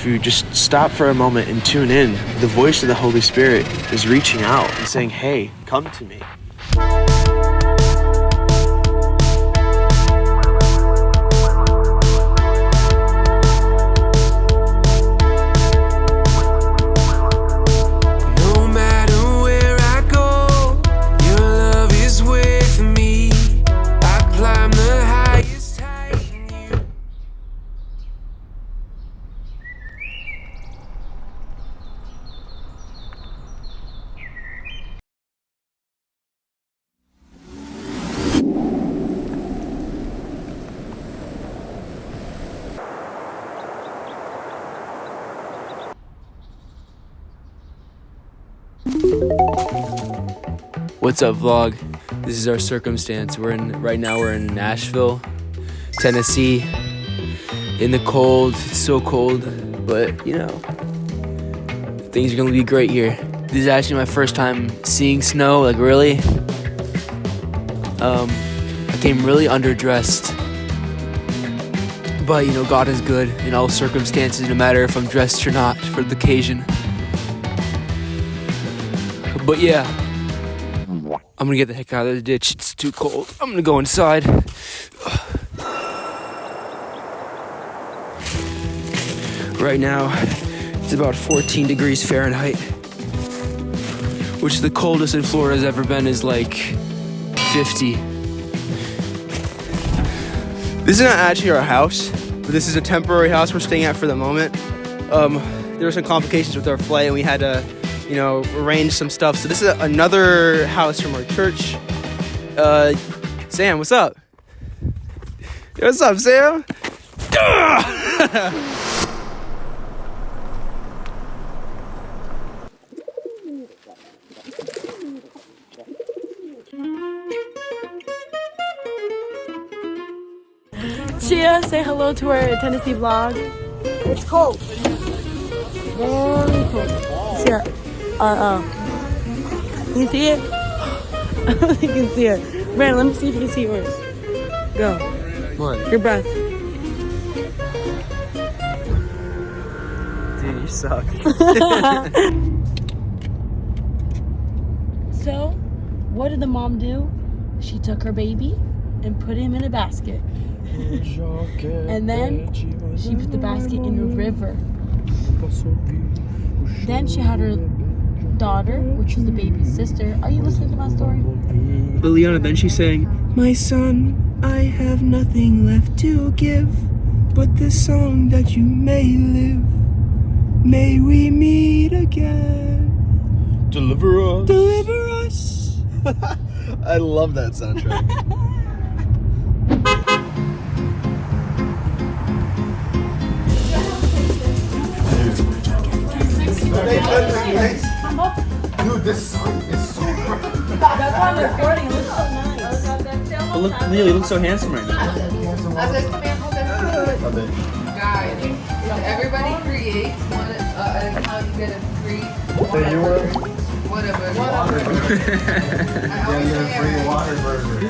if you just stop for a moment and tune in, the voice of the Holy Spirit is reaching out and saying, hey, come to me. What's up, vlog? This is our circumstance. Right now we're in Nashville, Tennessee, in the cold. It's so cold, but you know, things are gonna be great here. This is actually my first time seeing snow, like really. I came really underdressed, but you know, God is good in all circumstances, no matter if I'm dressed or not for the occasion. But yeah, I'm gonna get the heck out of the ditch. It's too cold. I'm gonna go inside. Right now, it's about 14 degrees Fahrenheit, which the coldest in Florida has ever been is like 50. This is not actually our house, but this is a temporary house we're staying at for the moment. There were some complications with our flight and we had to, you know, arrange some stuff. So this is another house from our church. Sam, what's up? Yo, what's up, Sam? Chia, say hello to our Tennessee vlog. It's cold. Very cold. See it? Can you see it? I don't think you can see it. Brandon, let me see if you can see yours. Go. What? Your breath. Dude, you suck. So, what did the mom do? She took her baby and put him in a basket. And then she put the basket in the river. Then she had her daughter, which is the baby's sister. Are you listening to my story? But Liana, then she sang, my son, I have nothing left to give, but the song that you may live. May we meet again. Deliver us. Deliver us. I love that soundtrack. Dude, this sun is so bright. That's why I'm recording. It looks so nice. But look, Leo, you look so handsome right now. Guys, everybody creates one account, you get a free whatever. I get a free water burger.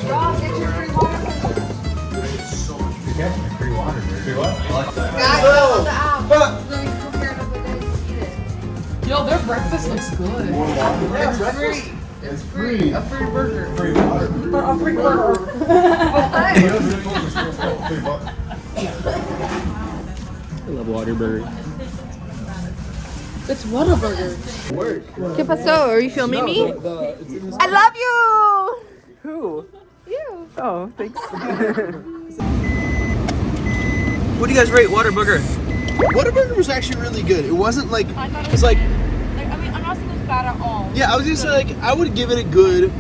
Y'all get your free water burger. You get a free water burger. Free what? Guys, on the app. Let me compare it with it. Eat it. Yo, their breakfast looks good. It's free. It's free. A free burger. Free water burger. A free burger. I love Waterbury. It's Whataburger. ¿Qué pasó? Are you filming me? I love you! Who? You. Oh, thanks. What do you guys rate Whataburger? Whataburger was actually really good. It wasn't like, it's like, I mean, I'm not saying it's bad at all. yeah, I was gonna say like, I would give it a good,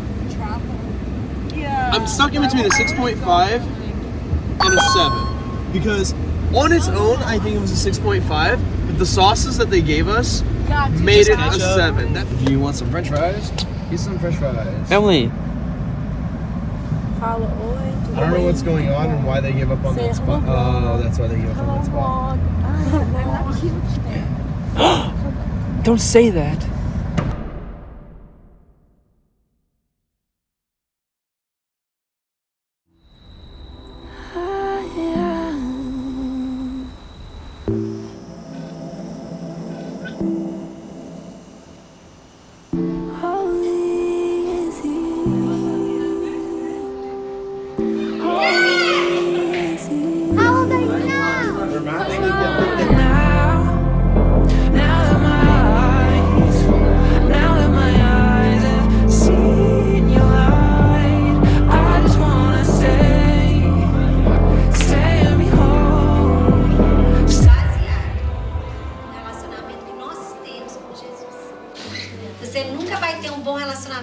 Yeah. I'm stuck in between a 6.5 and a 7. Because on its own, I think it was a 6.5, but the sauces that they gave us made it a 7. Do you want some french fries? Get some french fries. Emily. I don't know what's going on and why they give up on that spot. Oh, that's why they give up on that spot. Don't say that.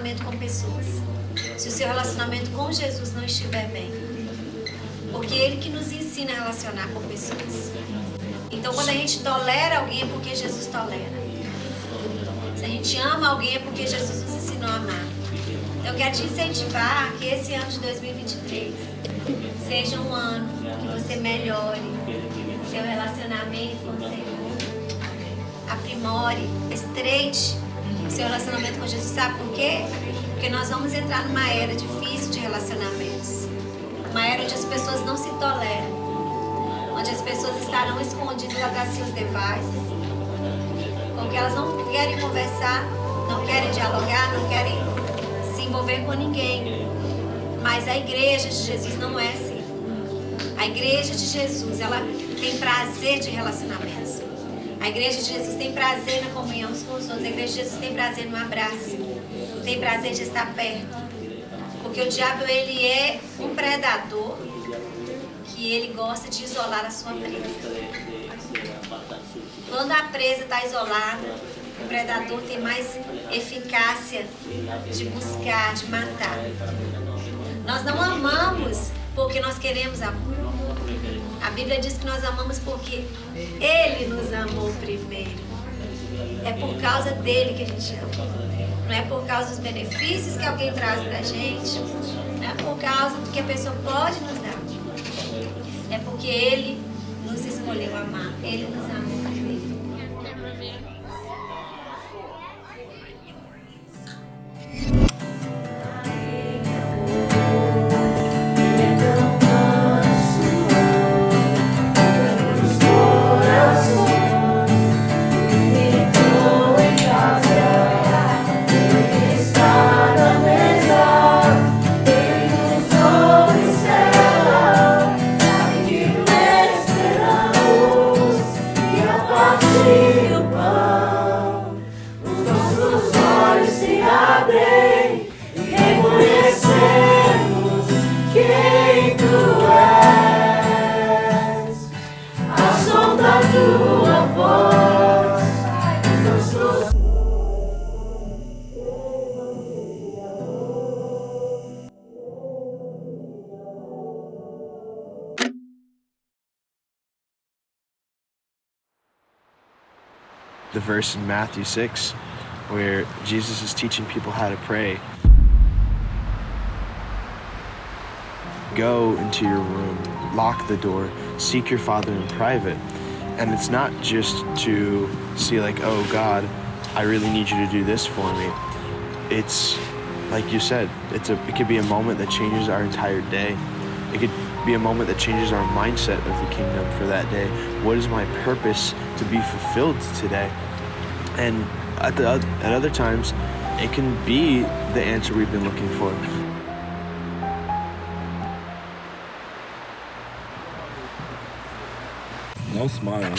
relacionamento com pessoas. Se o seu relacionamento com Jesus não estiver bem. Porque é Ele que nos ensina a relacionar com pessoas. Então, quando a gente tolera alguém é porque Jesus tolera. Se a gente ama alguém é porque Jesus nos ensinou a amar. Então, eu quero te incentivar que esse ano de 2023 seja um ano que você melhore seu relacionamento com o Senhor. Aprimore, estreite seu relacionamento com Jesus. Sabe por quê? Porque nós vamos entrar numa era difícil de relacionamentos. Uma era onde as pessoas não se toleram. Onde as pessoas estarão escondidas atrás de seus devices. Porque elas não querem conversar, não querem dialogar, não querem se envolver com ninguém. Mas a igreja de Jesus não é assim. A igreja de Jesus, ela tem prazer de relacionamentos. A igreja de Jesus tem prazer na comunhão uns com os outros. A igreja de Jesus tem prazer no abraço. Tem prazer de estar perto. Porque o diabo, ele é um predador que ele gosta de isolar a sua presa. Quando a presa está isolada, o predador tem mais eficácia de buscar, de matar. Nós não amamos porque nós queremos amor. A Bíblia diz que nós amamos porque Ele nos amou primeiro. É por causa dele que a gente ama. Não é por causa dos benefícios que alguém traz pra gente. Não é por causa do que a pessoa pode nos dar. É porque Ele nos escolheu amar. Ele nos amou primeiro. The verse in Matthew 6 where Jesus is teaching people how to pray. Go into your room, lock the door, seek your Father in private. And it's not just to see like, oh God, I really need you to do this for me. It's like you said, it could be a moment that changes our entire day. It could be a moment that changes our mindset of the kingdom for that day. What is my purpose to be fulfilled today? And at other times, it can be the answer we've been looking for. No smiling.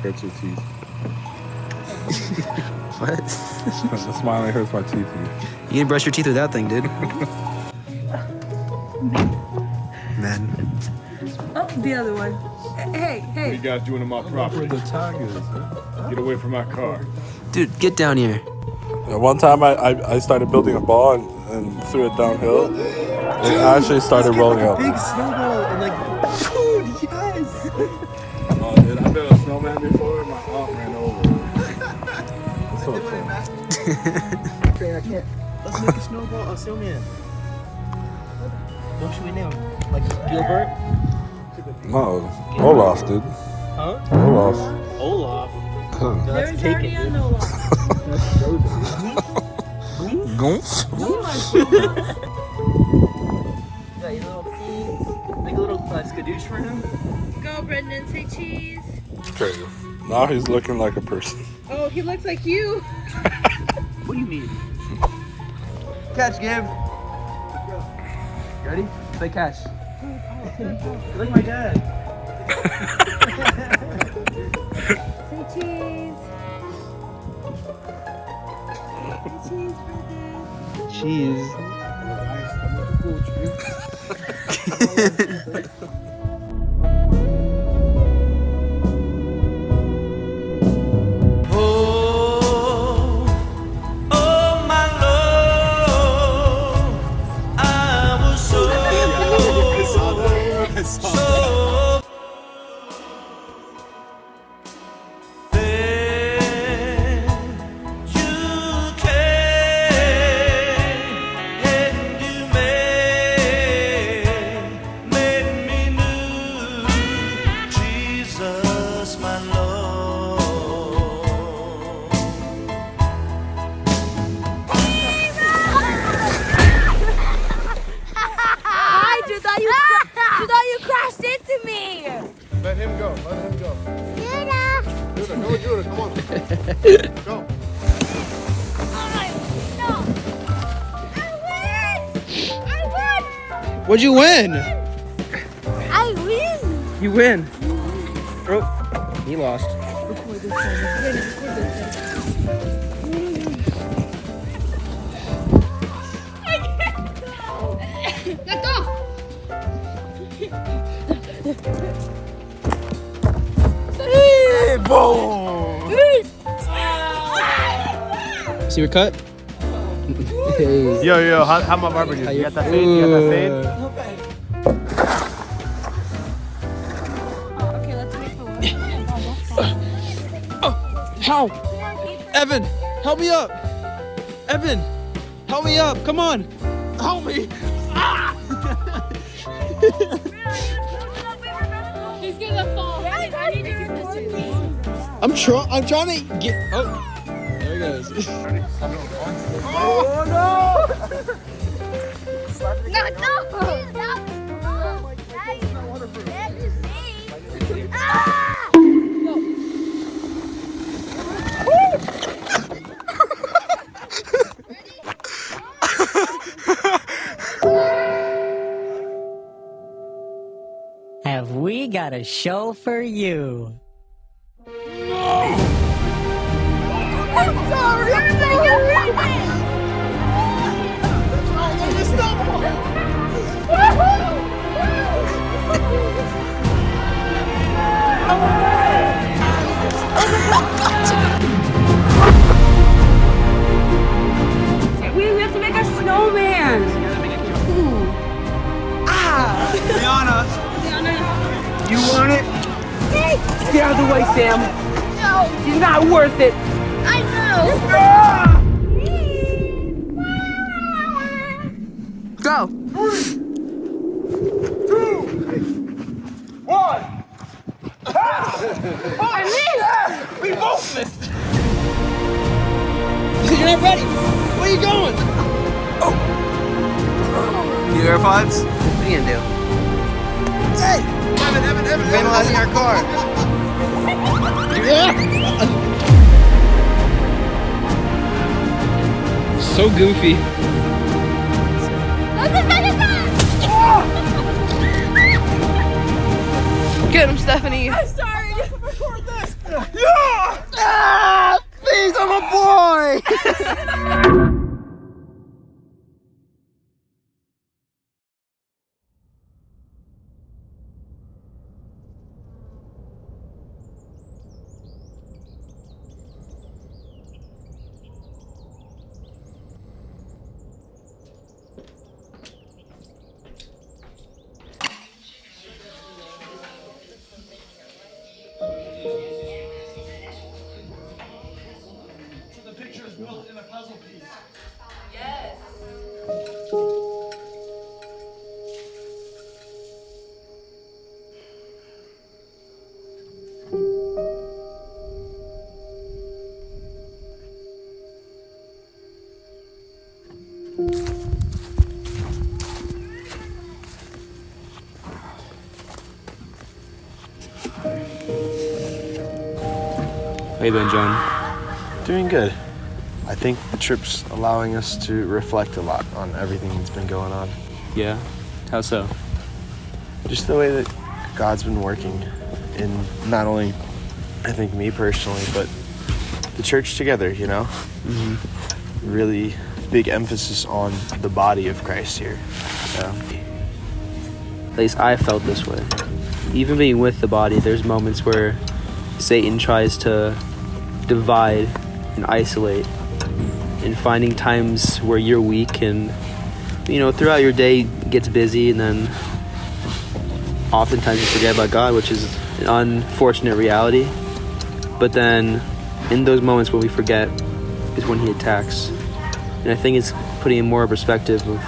Hurts your teeth. What? The smiling hurts my teeth. You can brush your teeth with that thing, dude. Man. Oh, the other one. Hey, What hey. you guys doing in my property? The tag is. Get away from my car. Dude, get down here. Yeah, one time I started building a ball and threw it downhill. It actually started rolling up. Big snowball and like, dude, yes. Oh, dude, I built a snowman before and my aunt ran over. It's so fun. I can't. Let's make a snowman. What should we name him? Like Gilbert? No, Olaf, dude. Huh? Olaf. Olaf. Huh. No, that's There's taken, already a dude. Noah. Goons? Yeah, you little seeds. Make a little skadoosh for him. Go, Brendan, say cheese. Okay. Now he's looking like a person. Oh, he looks like you. What do you mean? Catch, Gabe. You ready? Play catch. Look like my dad. Say cheese. Say cheese, Brendan. Cheese. Oh, my Lord. Sarasota, come on. Go. What'd you win? I win. You win. Oh, he lost. Hey, boom! See your cut? Hey. Yo, how my barbecue? You got that fade? You got that fade? Okay, let's make the How? Evan, help me up. Evan, help me up. Come on. Help me. He's gonna fall. I need to get this to me. I'm trying to get. Oh, there he goes. Oh no! No, no! Stop! Have we got a show for you? I'm sorry! We have to make a snowman. Liana, you want it? Get out of the way, Sam. No! She's not worth it. I know! Go. 3, 2, 1. I missed! We both missed. You said you're not ready. Where are you going? Oh. You AirPods? What are you gonna do? Hey! Evan. Vandalizing our car. Yeah. So goofy. Let's just take it back! Get him, Stephanie. I'm sorry! Yeah! Ah, please, I'm a boy. How you doing, John? Doing good. I think the trip's allowing us to reflect a lot on everything that's been going on. Yeah? How so? Just the way that God's been working in not only, I think, me personally, but the church together, you know? Mm-hmm. Really big emphasis on the body of Christ here. So. At least I felt this way. Even being with the body, there's moments where Satan tries to divide and isolate, and finding times where you're weak and, you know, throughout your day gets busy, and then oftentimes you forget about God, which is an unfortunate reality. But then in those moments when we forget is when he attacks. And I think it's putting in more perspective of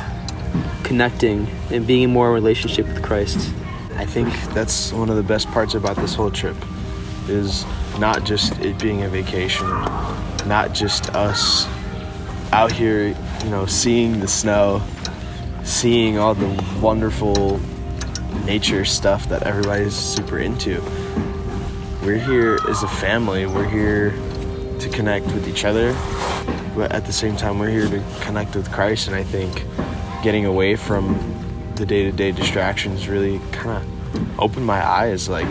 connecting and being in more relationship with Christ. I think that's one of the best parts about this whole trip, is not just it being a vacation, not just us out here, you know, seeing the snow, seeing all the wonderful nature stuff that everybody's super into. we're here as a family. We're here to connect with each other, but at the same time, we're here to connect with Christ. And I think getting away from the day-to-day distractions really kind of opened my eyes, like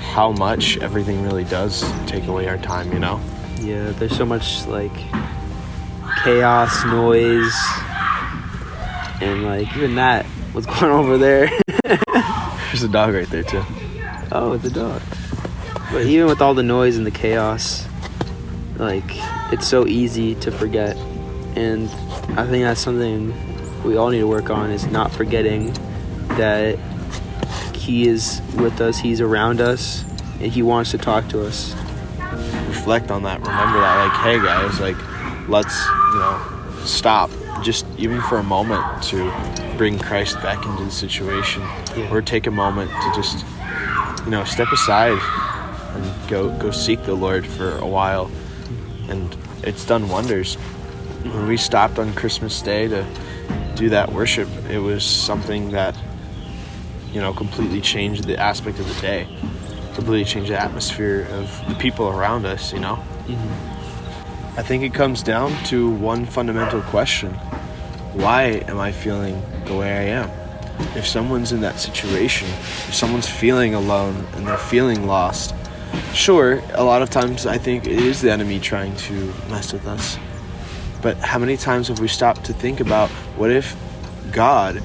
how much everything really does take away our time, you know? Yeah, there's so much like chaos, noise, and like even that, what's going on over there? There's a dog right there too. Oh, it's a dog. But even with all the noise and the chaos, like it's so easy to forget. And I think that's something we all need to work on, is not forgetting that he is with us, he's around us, and he wants to talk to us. Reflect on that, remember that, like, hey guys, like, let's, stop just even for a moment to bring Christ back into the situation, or take a moment to just, step aside and go seek the Lord for a while. And it's done wonders. When we stopped on Christmas Day to do that worship, it was something that, completely changed the aspect of the day, completely changed the atmosphere of the people around us, Mm-hmm. I think it comes down to one fundamental question. Why am I feeling the way I am? If someone's in that situation, if someone's feeling alone and they're feeling lost, sure, a lot of times I think it is the enemy trying to mess with us. But how many times have we stopped to think about, what if God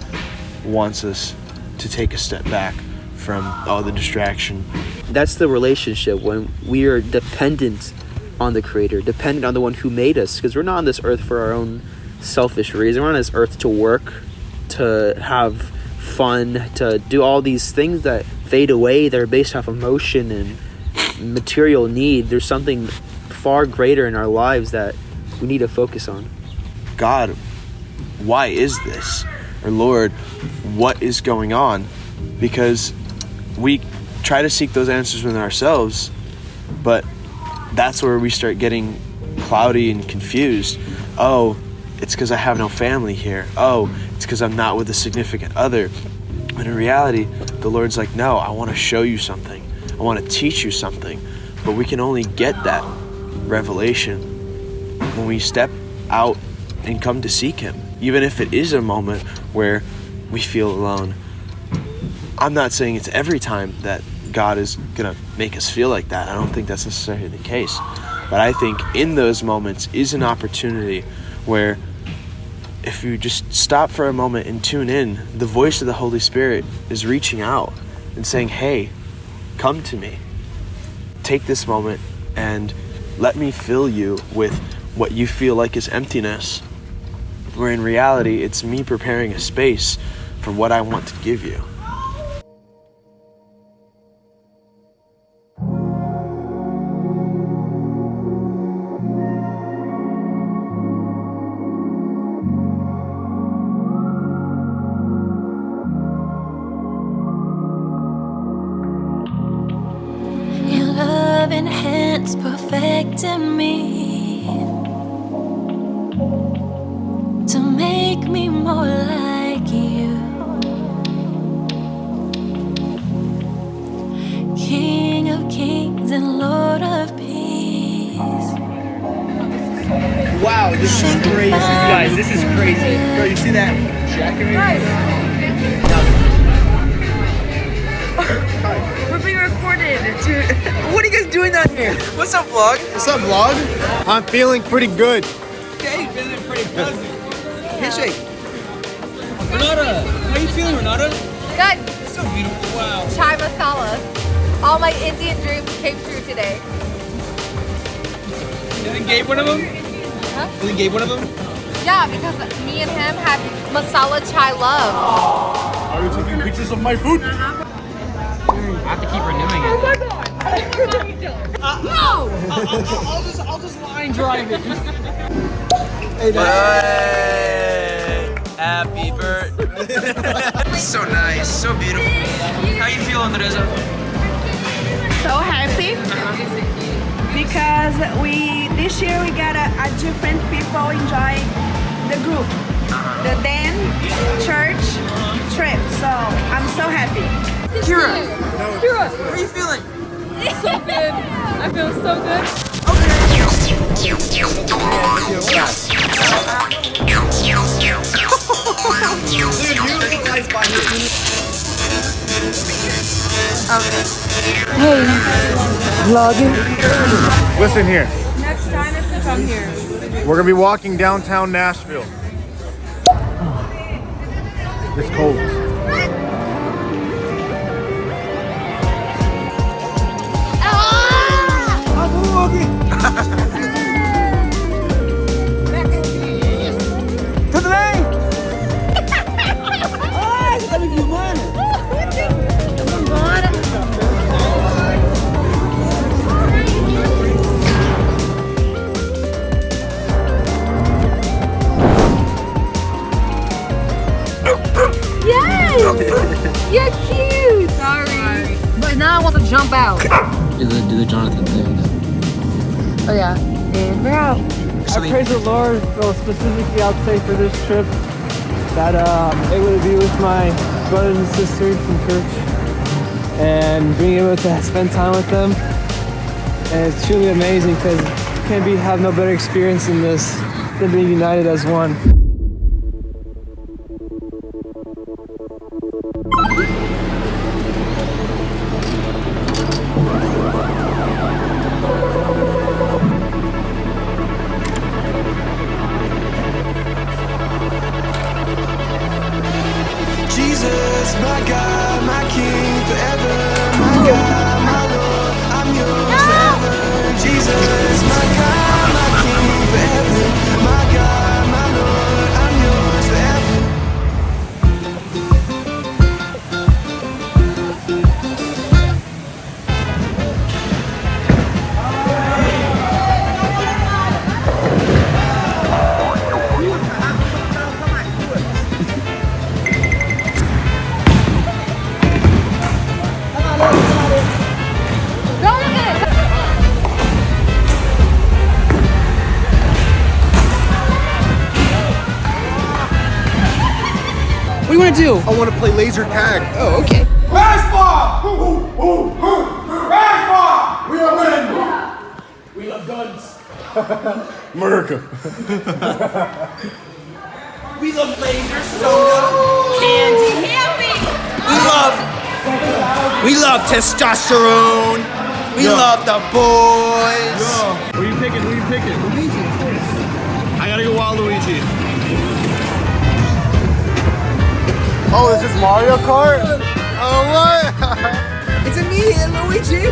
wants us to take a step back from all the distraction? That's the relationship, when we are dependent on the Creator, dependent on the one who made us, because we're not on this earth for our own selfish reason. We're on this earth to work, to have fun, to do all these things that fade away, that are based off emotion and material need. There's something far greater in our lives that we need to focus on. God, why is this? Or Lord, what is going on? Because we try to seek those answers within ourselves, but that's where we start getting cloudy and confused. Oh, it's because I have no family here. Oh, it's because I'm not with a significant other. And in reality, the Lord's like, no, I want to show you something. I want to teach you something. But we can only get that revelation when we step out and come to seek Him, even if it is a moment where we feel alone. I'm not saying it's every time that God is going to make us feel like that. I don't think that's necessarily the case. But I think in those moments is an opportunity where if you just stop for a moment and tune in, the voice of the Holy Spirit is reaching out and saying, hey, come to me. Take this moment and let me fill you with what you feel like is emptiness, where in reality, it's me preparing a space for what I want to give you. Your loving hands perfect in me to make me more like you, King of kings and Lord of peace. Wow, this is crazy, guys. This is crazy. Bro, you see that jacket? We're being recorded. Dude, what are you guys doing down here? What's up, vlog? What's up, vlog? I'm feeling pretty good. Okay, feeling pretty buzzing. Handshake. Renata, how are you feeling, Renata? Good. It's so beautiful. Wow. Chai masala. All my Indian dreams came true today. You think Gabe one of them? Huh? You think Gabe one of them? Yeah, because me and him had masala chai love. Are you taking pictures of my food? I have to keep renewing it. Oh my god! No! I'll just line drive it. Hey, happy birthday. So nice, so beautiful. How you feeling, Teresa? So happy because this year we got a different people enjoy the group, the dance, church, trip. So I'm so happy. Kira, how are you feeling? So good. I feel so good. Hey, vlogging. Listen here. Next time if you come here. We're gonna be walking downtown Nashville. It's cold. Tudo bem? Ai, você tá me filmando? Vambora. Yes! You're cute! Sorry. But now I want to jump out. Do the Jonathan thing. Oh yeah. And we're out. I praise the Lord, well, specifically I'd say for this trip, that able to be with my brothers and sisters from church and being able to spend time with them. And it's truly amazing because you can't have no better experience than this, than being united as one. Jesus, my God, my King, forever. My God, my Lord, I'm yours forever. Jesus, my God, my King, forever. My God, my Lord, I'm yours forever. What do you want to do? I want to play laser tag. Oh, okay. Restful! Restful! We are men! We love guns. America. We love laser soda, candy. We love testosterone. We love the boys. What are you picking? Who are you picking? Luigi, of course. I gotta go Waluigi. Oh, this is Mario Kart? Oh, what? It's me, Luigi.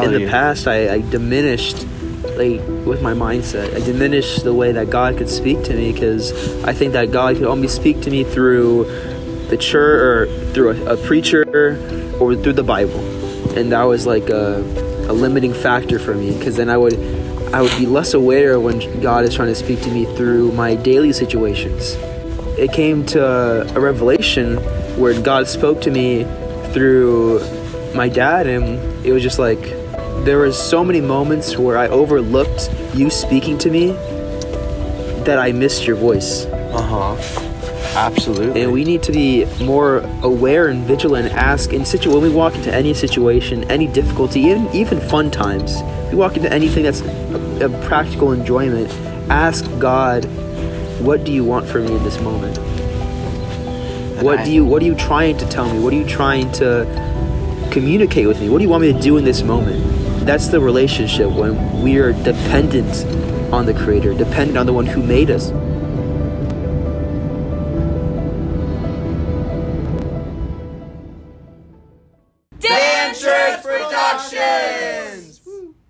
In the past, I diminished, like, with my mindset, I diminished the way that God could speak to me, because I think that God could only speak to me through the church, or through a preacher, or through the Bible. And that was like a limiting factor for me, because then I would be less aware when God is trying to speak to me through my daily situations. It came to a revelation where God spoke to me through my dad, and it was just like there was so many moments where I overlooked you speaking to me that I missed your voice. Absolutely. And we need to be more aware and vigilant and ask when we walk into any situation, any difficulty, even fun times, if we walk into anything that's a practical enjoyment, ask God, what do you want from me in this moment? What are you trying to tell me? What are you trying to communicate with me? What do you want me to do in this moment? That's the relationship, when we are dependent on the Creator, dependent on the one who made us.